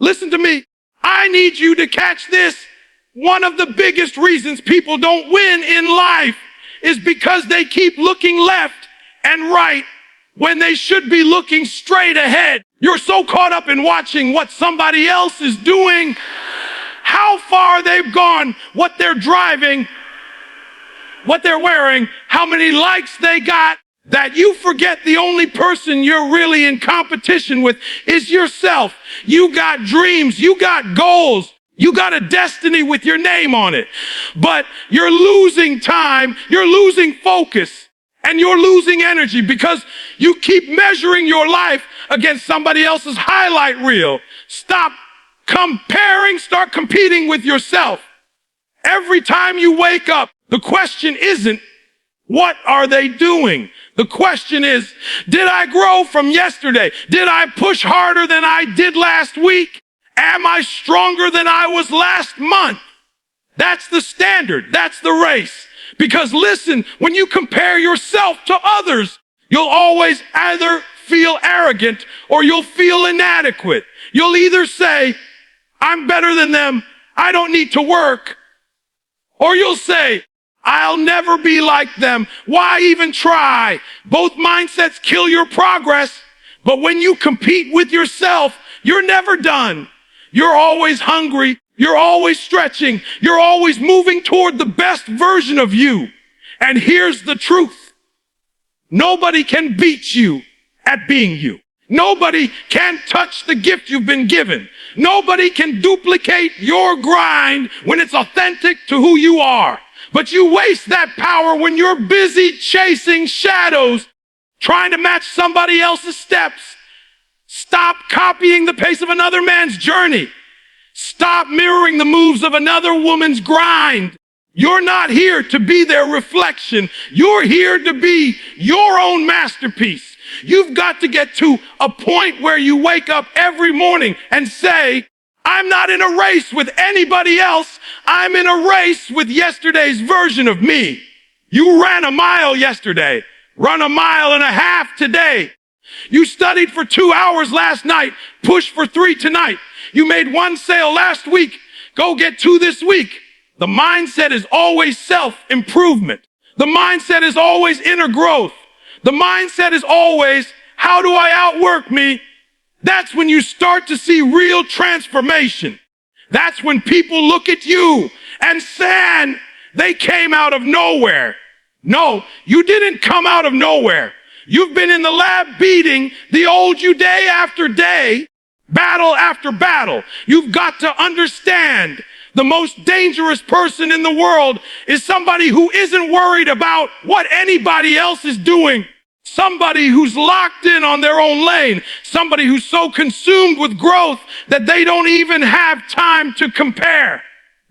Listen to me. I need you to catch this. One of the biggest reasons people don't win in life is because they keep looking left and right when they should be looking straight ahead. You're so caught up in watching what somebody else is doing, how far they've gone, what they're driving, what they're wearing, how many likes they got, that you forget the only person you're really in competition with is yourself. You got dreams, you got goals, you got a destiny with your name on it, but you're losing time, you're losing focus, and you're losing energy because you keep measuring your life against somebody else's highlight reel. Stop comparing, start competing with yourself. Every time you wake up, the question isn't, what are they doing? The question is, did I grow from yesterday? Did I push harder than I did last week? Am I stronger than I was last month? That's the standard. That's the race. Because listen, when you compare yourself to others, you'll always either feel arrogant or you'll feel inadequate. You'll either say, I'm better than them, I don't need to work. Or you'll say, I'll never be like them. Why even try? Both mindsets kill your progress. But when you compete with yourself, you're never done. You're always hungry. You're always stretching. You're always moving toward the best version of you. And here's the truth. Nobody can beat you at being you. Nobody can touch the gift you've been given. Nobody can duplicate your grind when it's authentic to who you are. But you waste that power when you're busy chasing shadows, trying to match somebody else's steps. Stop copying the pace of another man's journey. Stop mirroring the moves of another woman's grind. You're not here to be their reflection. You're here to be your own masterpiece. You've got to get to a point where you wake up every morning and say, I'm not in a race with anybody else. I'm in a race with yesterday's version of me. You ran a mile yesterday. Run a mile and a half today. You studied for 2 hours last night. Push for 3 tonight. You made 1 sale last week. Go get 2 this week. The mindset is always self-improvement. The mindset is always inner growth. The mindset is always, how do I outwork me? That's when you start to see real transformation. That's when people look at you and say, they came out of nowhere. No, you didn't come out of nowhere. You've been in the lab beating the old you day after day, battle after battle. You've got to understand the most dangerous person in the world is somebody who isn't worried about what anybody else is doing. Somebody who's locked in on their own lane. Somebody who's so consumed with growth that they don't even have time to compare.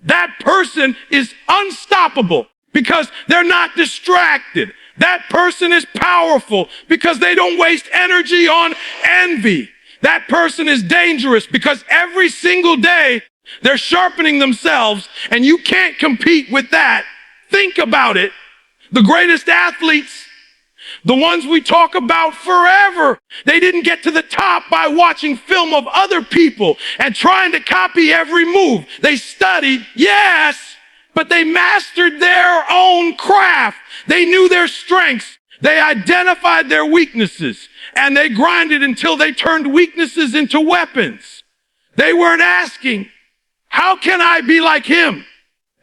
That person is unstoppable because they're not distracted. That person is powerful because they don't waste energy on envy. That person is dangerous because every single day they're sharpening themselves, and you can't compete with that. Think about it. The greatest athletes, the ones we talk about forever, they didn't get to the top by watching film of other people and trying to copy every move. They studied, yes, but they mastered their own craft. They knew their strengths. They identified their weaknesses, and they grinded until they turned weaknesses into weapons. They weren't asking, how can I be like him?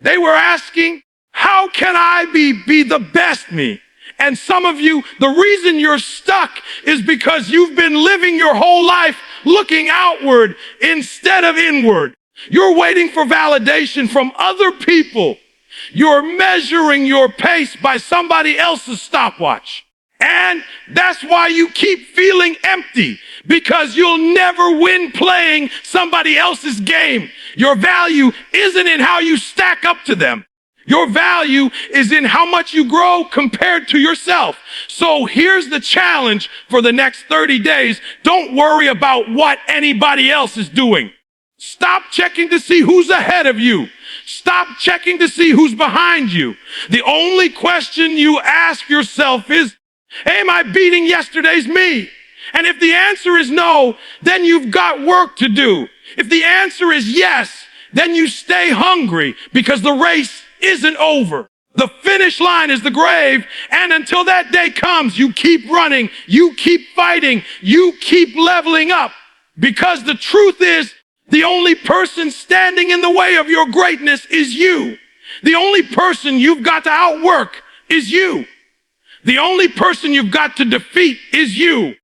They were asking, how can I be the best me? And some of you, the reason you're stuck is because you've been living your whole life looking outward instead of inward. You're waiting for validation from other people. You're measuring your pace by somebody else's stopwatch. And that's why you keep feeling empty, because you'll never win playing somebody else's game. Your value isn't in how you stack up to them. Your value is in how much you grow compared to yourself. So here's the challenge for the next 30 days. Don't worry about what anybody else is doing. Stop checking to see who's ahead of you. Stop checking to see who's behind you. The only question you ask yourself is, am I beating yesterday's me? And if the answer is no, then you've got work to do. If the answer is yes, then you stay hungry because the race isn't over. The finish line is the grave, and until that day comes, you keep running, you keep fighting, you keep leveling up. Because the truth is, the only person standing in the way of your greatness is you. The only person you've got to outwork is you. The only person you've got to defeat is you.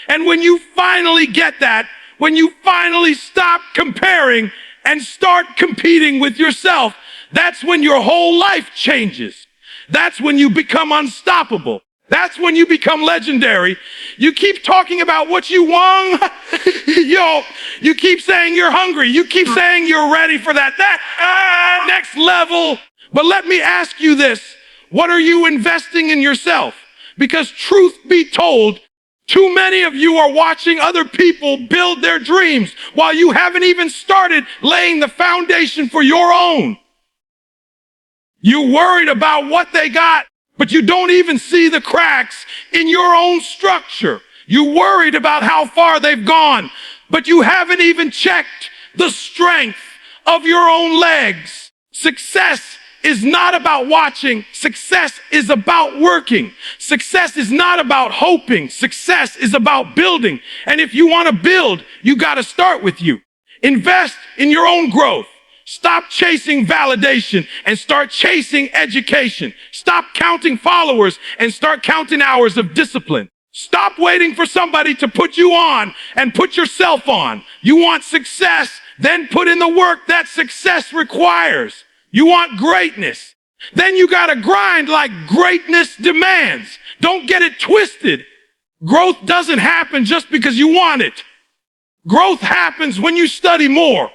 And when you finally get that, when you finally stop comparing and start competing with yourself, that's when your whole life changes. That's when you become unstoppable. That's when you become legendary. You keep talking about what you want. You keep saying you're hungry. You keep saying you're ready for that next level. But let me ask you this. What are you investing in yourself? Because truth be told, too many of you are watching other people build their dreams while you haven't even started laying the foundation for your own. You worried about what they got, but you don't even see the cracks in your own structure. You worried about how far they've gone, but you haven't even checked the strength of your own legs. Success is not about watching. Success is about working. Success is not about hoping. Success is about building. And if you want to build, you got to start with you. Invest in your own growth. Stop chasing validation and start chasing education. Stop counting followers and start counting hours of discipline. Stop waiting for somebody to put you on and put yourself on. You want success, then put in the work that success requires. You want greatness, then you gotta grind like greatness demands. Don't get it twisted. Growth doesn't happen just because you want it. Growth happens when you study more,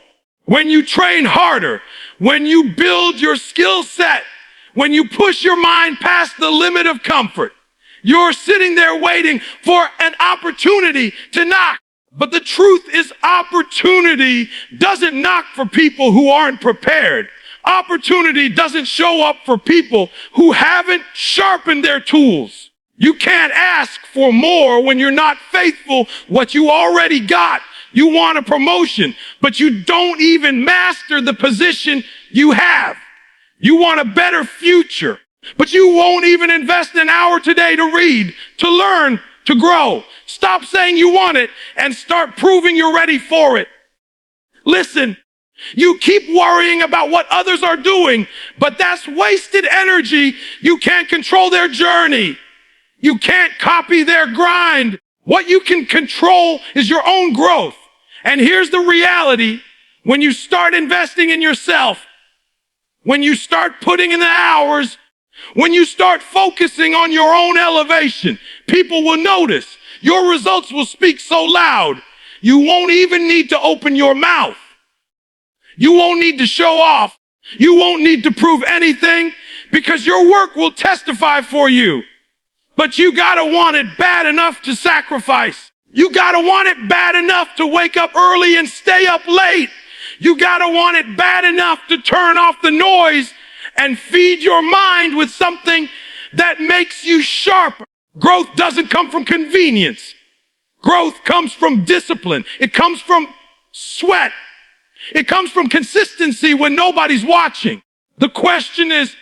when you train harder, when you build your skill set, when you push your mind past the limit of comfort. You're sitting there waiting for an opportunity to knock. But the truth is, opportunity doesn't knock for people who aren't prepared. Opportunity doesn't show up for people who haven't sharpened their tools. You can't ask for more when you're not faithful what you already got. You want a promotion, but you don't even master the position you have. You want a better future, but you won't even invest an hour today to read, to learn, to grow. Stop saying you want it and start proving you're ready for it. Listen, you keep worrying about what others are doing, but that's wasted energy. You can't control their journey. You can't copy their grind. What you can control is your own growth. And here's the reality. When you start investing in yourself, when you start putting in the hours, when you start focusing on your own elevation, people will notice. Your results will speak so loud, you won't even need to open your mouth. You won't need to show off. You won't need to prove anything because your work will testify for you. But you gotta want it bad enough to sacrifice. You gotta want it bad enough to wake up early and stay up late. You gotta want it bad enough to turn off the noise and feed your mind with something that makes you sharper. Growth doesn't come from convenience. Growth comes from discipline. It comes from sweat. It comes from consistency when nobody's watching. The question is,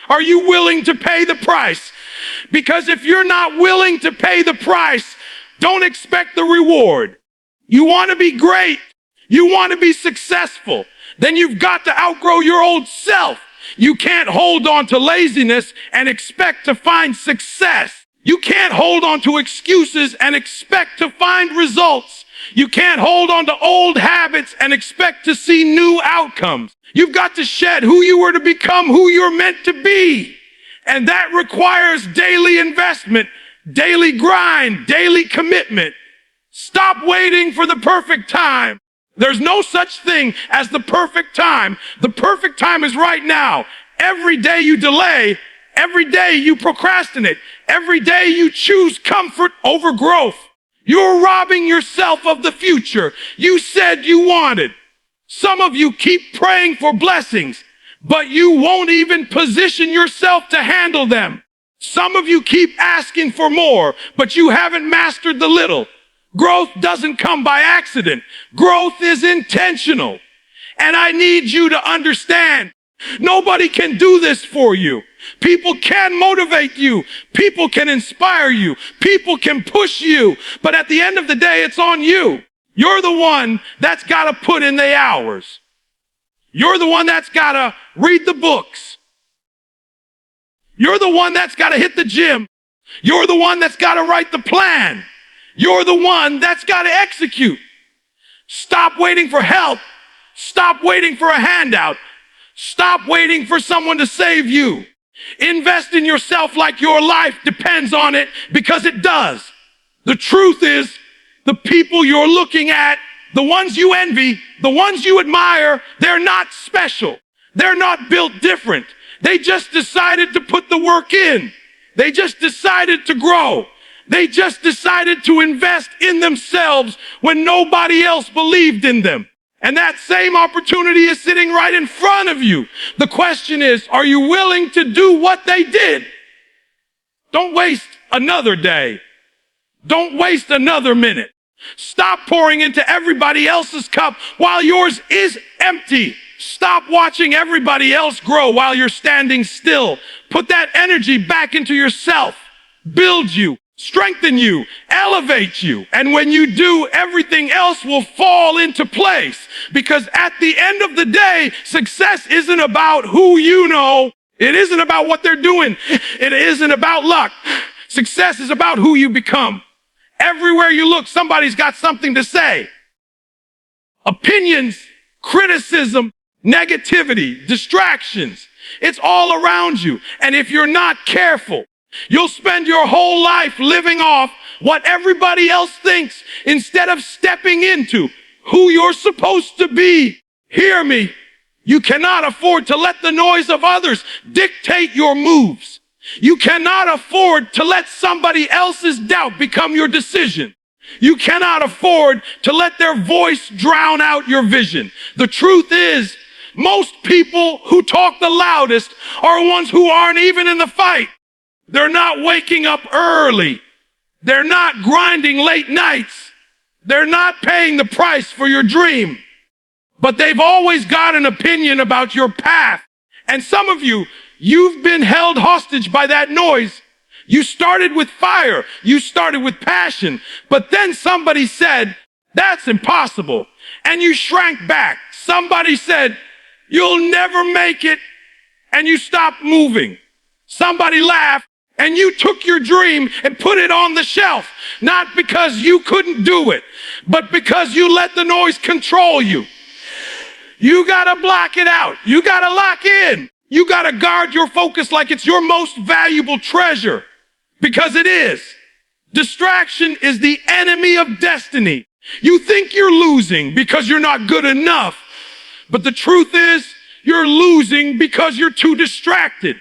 are you willing to pay the price? Because if you're not willing to pay the price, don't expect the reward. You want to be great. You want to be successful. Then you've got to outgrow your old self. You can't hold on to laziness and expect to find success. You can't hold on to excuses and expect to find results. You can't hold on to old habits and expect to see new outcomes. You've got to shed who you were to become who you're meant to be. And that requires daily investment, daily grind, daily commitment. Stop waiting for the perfect time. There's no such thing as the perfect time. The perfect time is right now. Every day you delay, every day you procrastinate, every day you choose comfort over growth. You're robbing yourself of the future you said you wanted. Some of you keep praying for blessings, but you won't even position yourself to handle them. Some of you keep asking for more, but you haven't mastered the little. Growth doesn't come by accident. Growth is intentional. And I need you to understand, nobody can do this for you. People can motivate you. People can inspire you. People can push you. But at the end of the day, it's on you. You're the one that's got to put in the hours. You're the one that's got to read the books. You're the one that's got to hit the gym. You're the one that's got to write the plan. You're the one that's got to execute. Stop waiting for help. Stop waiting for a handout. Stop waiting for someone to save you. Invest in yourself like your life depends on it, because it does. The truth is, the people you're looking at, the ones you envy, the ones you admire, they're not special. They're not built different. They just decided to put the work in. They just decided to grow. They just decided to invest in themselves when nobody else believed in them. And that same opportunity is sitting right in front of you. The question is, are you willing to do what they did? Don't waste another day. Don't waste another minute. Stop pouring into everybody else's cup while yours is empty. Stop watching everybody else grow while you're standing still. Put that energy back into yourself. Build you, strengthen you, elevate you. And when you do, everything else will fall into place. Because at the end of the day, success isn't about who you know. It isn't about what they're doing. It isn't about luck. Success is about who you become. Everywhere you look, somebody's got something to say. Opinions, criticism, negativity, distractions. It's all around you. And if you're not careful, you'll spend your whole life living off what everybody else thinks instead of stepping into who you're supposed to be. Hear me. You cannot afford to let the noise of others dictate your moves. You cannot afford to let somebody else's doubt become your decision. You cannot afford to let their voice drown out your vision. The truth is, most people who talk the loudest are ones who aren't even in the fight. They're not waking up early. They're not grinding late nights. They're not paying the price for your dream. But they've always got an opinion about your path. And some of you, you've been held hostage by that noise. You started with fire. You started with passion. But then somebody said, that's impossible. And you shrank back. Somebody said, you'll never make it. And you stopped moving. Somebody laughed. And you took your dream and put it on the shelf. Not because you couldn't do it, but because you let the noise control you. You gotta block it out. You gotta lock in. You gotta guard your focus like it's your most valuable treasure. Because it is. Distraction is the enemy of destiny. You think you're losing because you're not good enough. But the truth is, you're losing because you're too distracted.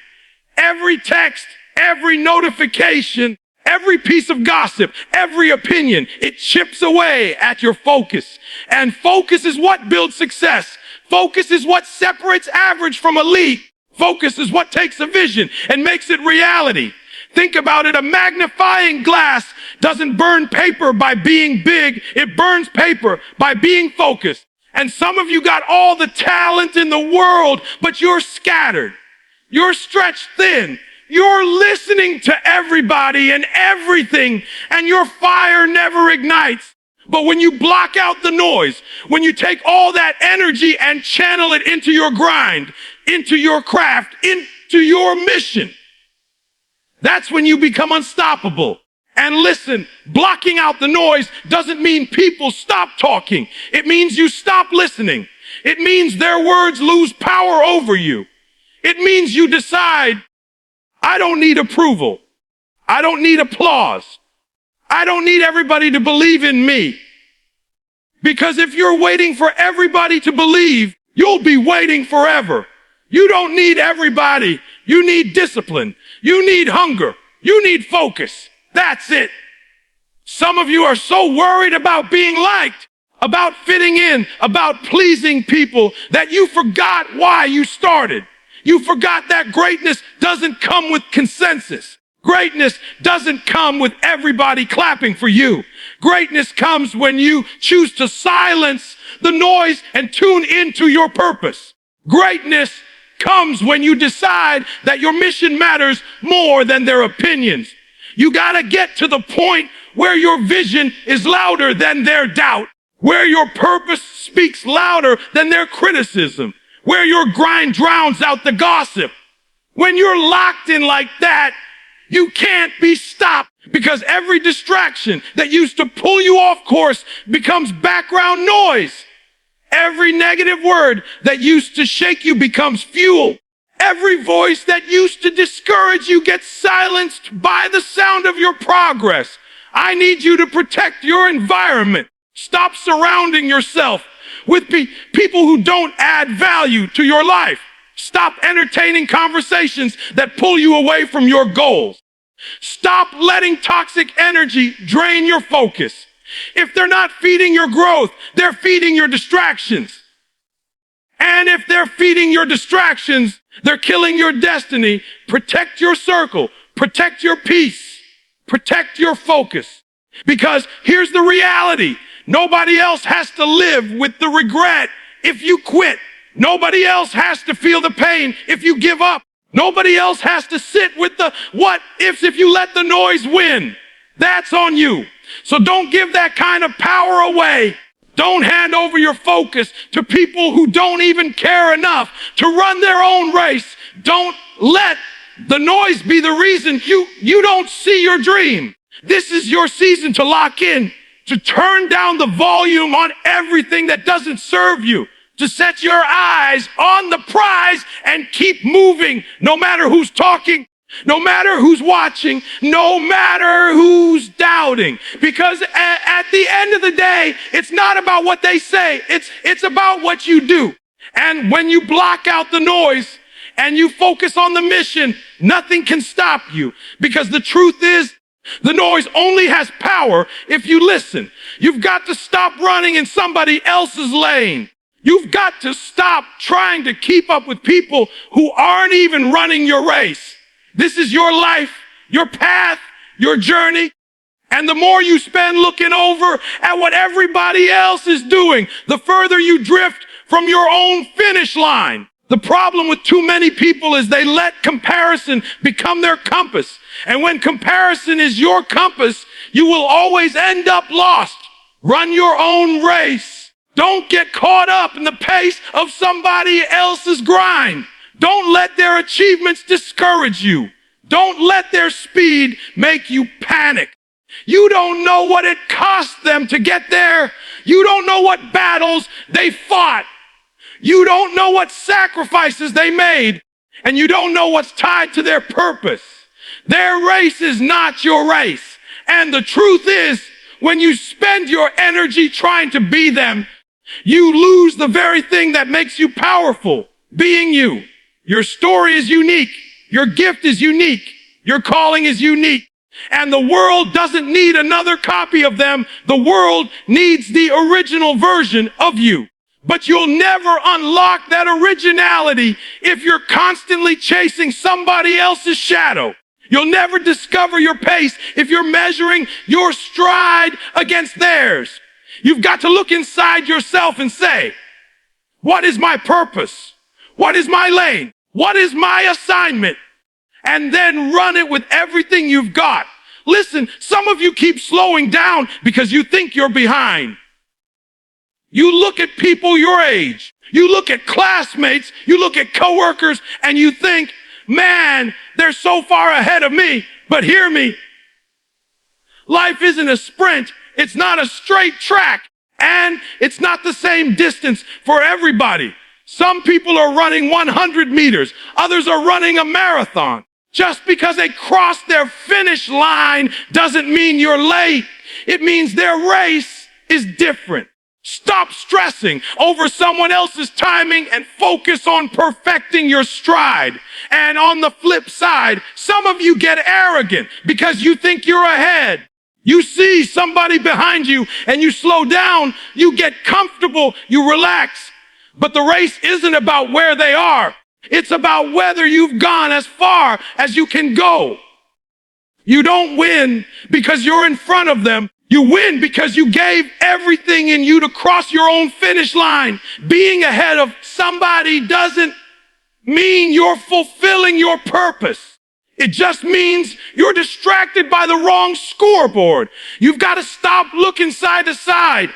Every text, every notification, every piece of gossip, every opinion, it chips away at your focus. And focus is what builds success. Focus is what separates average from elite. Focus is what takes a vision and makes it reality. Think about it. A magnifying glass doesn't burn paper by being big. It burns paper by being focused. And some of you got all the talent in the world, but you're scattered. You're stretched thin. You're listening to everybody and everything, and your fire never ignites. But when you block out the noise, when you take all that energy and channel it into your grind, into your craft, into your mission, that's when you become unstoppable. And listen, blocking out the noise doesn't mean people stop talking. It means you stop listening. It means their words lose power over you. It means you decide, I don't need approval. I don't need applause. I don't need everybody to believe in me. Because if you're waiting for everybody to believe, you'll be waiting forever. You don't need everybody. You need discipline. You need hunger. You need focus. That's it. Some of you are so worried about being liked, about fitting in, about pleasing people, that you forgot why you started. You forgot that greatness doesn't come with consensus. Greatness doesn't come with everybody clapping for you. Greatness comes when you choose to silence the noise and tune into your purpose. Greatness comes when you decide that your mission matters more than their opinions. You gotta get to the point where your vision is louder than their doubt, where your purpose speaks louder than their criticism, where your grind drowns out the gossip. When you're locked in like that, you can't be stopped, because every distraction that used to pull you off course becomes background noise. Every negative word that used to shake you becomes fuel. Every voice that used to discourage you gets silenced by the sound of your progress. I need you to protect your environment. Stop surrounding yourself with people who don't add value to your life. Stop entertaining conversations that pull you away from your goals. Stop letting toxic energy drain your focus. If they're not feeding your growth, they're feeding your distractions. And if they're feeding your distractions, they're killing your destiny. Protect your circle. Protect your peace. Protect your focus. Because here's the reality. Nobody else has to live with the regret if you quit. Nobody else has to feel the pain if you give up. Nobody else has to sit with the what ifs if you let the noise win. That's on you. So don't give that kind of power away. Don't hand over your focus to people who don't even care enough to run their own race. Don't let the noise be the reason you don't see your dream. This is your season to lock in, to turn down the volume on everything that doesn't serve you, to set your eyes on the prize and keep moving, no matter who's talking, no matter who's watching, no matter who's doubting. Because at the end of the day, it's not about what they say, it's about what you do. And when you block out the noise and you focus on the mission, nothing can stop you. Because the truth is, the noise only has power if you listen. You've got to stop running in somebody else's lane. You've got to stop trying to keep up with people who aren't even running your race. This is your life, your path, your journey. And the more you spend looking over at what everybody else is doing, the further you drift from your own finish line. The problem with too many people is they let comparison become their compass. And when comparison is your compass, you will always end up lost. Run your own race. Don't get caught up in the pace of somebody else's grind. Don't let their achievements discourage you. Don't let their speed make you panic. You don't know what it cost them to get there. You don't know what battles they fought. You don't know what sacrifices they made. And you don't know what's tied to their purpose. Their race is not your race. And the truth is, when you spend your energy trying to be them, you lose the very thing that makes you powerful, being you. Your story is unique. Your gift is unique. Your calling is unique. And the world doesn't need another copy of them. The world needs the original version of you. But you'll never unlock that originality if you're constantly chasing somebody else's shadow. You'll never discover your pace if you're measuring your stride against theirs. You've got to look inside yourself and say, what is my purpose? What is my lane? What is my assignment? And then run it with everything you've got. Listen, some of you keep slowing down because you think you're behind. You look at people your age, you look at classmates, you look at coworkers, and you think, man, they're so far ahead of me. But hear me, life isn't a sprint. It's not a straight track, and it's not the same distance for everybody. Some people are running 100 meters. Others are running a marathon. Just because they crossed their finish line doesn't mean you're late. It means their race is different. Stop stressing over someone else's timing and focus on perfecting your stride. And on the flip side, some of you get arrogant because you think you're ahead. You see somebody behind you and you slow down, you get comfortable, you relax. But the race isn't about where they are. It's about whether you've gone as far as you can go. You don't win because you're in front of them. You win because you gave everything in you to cross your own finish line. Being ahead of somebody doesn't mean you're fulfilling your purpose. It just means you're distracted by the wrong scoreboard. You've got to stop looking side to side,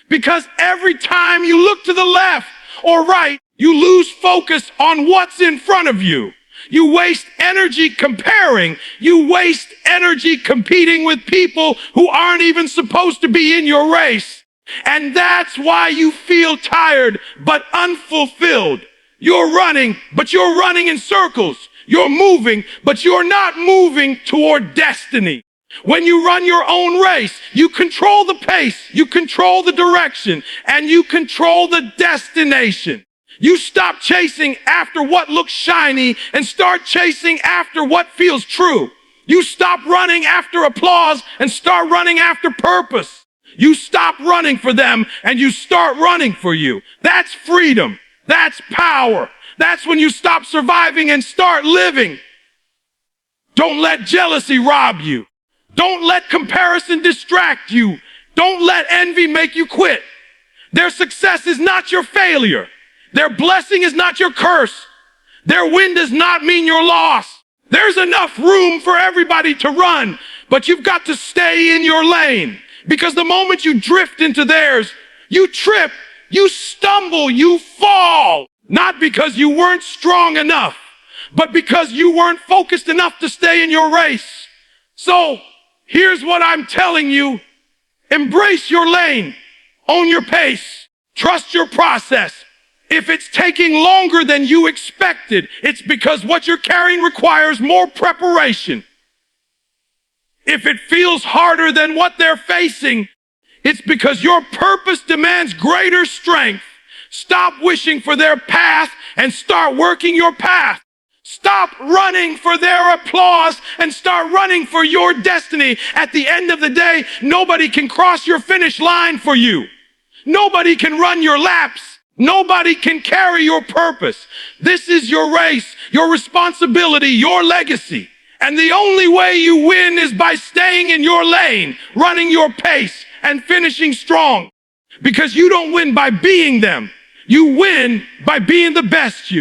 because every time you look to the left or right, you lose focus on what's in front of you. You waste energy comparing. You waste energy competing with people who aren't even supposed to be in your race. And that's why you feel tired but unfulfilled. You're running, but you're running in circles. You're moving, but you're not moving toward destiny. When you run your own race, you control the pace, you control the direction, and you control the destination. You stop chasing after what looks shiny and start chasing after what feels true. You stop running after applause and start running after purpose. You stop running for them and you start running for you. That's freedom. That's power. That's when you stop surviving and start living. Don't let jealousy rob you. Don't let comparison distract you. Don't let envy make you quit. Their success is not your failure. Their blessing is not your curse. Their win does not mean your loss. There's enough room for everybody to run, but you've got to stay in your lane, because the moment you drift into theirs, you trip, you stumble, you fall. Not because you weren't strong enough, but because you weren't focused enough to stay in your race. So here's what I'm telling you. Embrace your lane. Own your pace. Trust your process. If it's taking longer than you expected, it's because what you're carrying requires more preparation. If it feels harder than what they're facing, it's because your purpose demands greater strength. Stop wishing for their path and start working your path. Stop running for their applause and start running for your destiny. At the end of the day, nobody can cross your finish line for you. Nobody can run your laps. Nobody can carry your purpose. This is your race, your responsibility, your legacy. And the only way you win is by staying in your lane, running your pace, and finishing strong. Because you don't win by being them. You win by being the best you.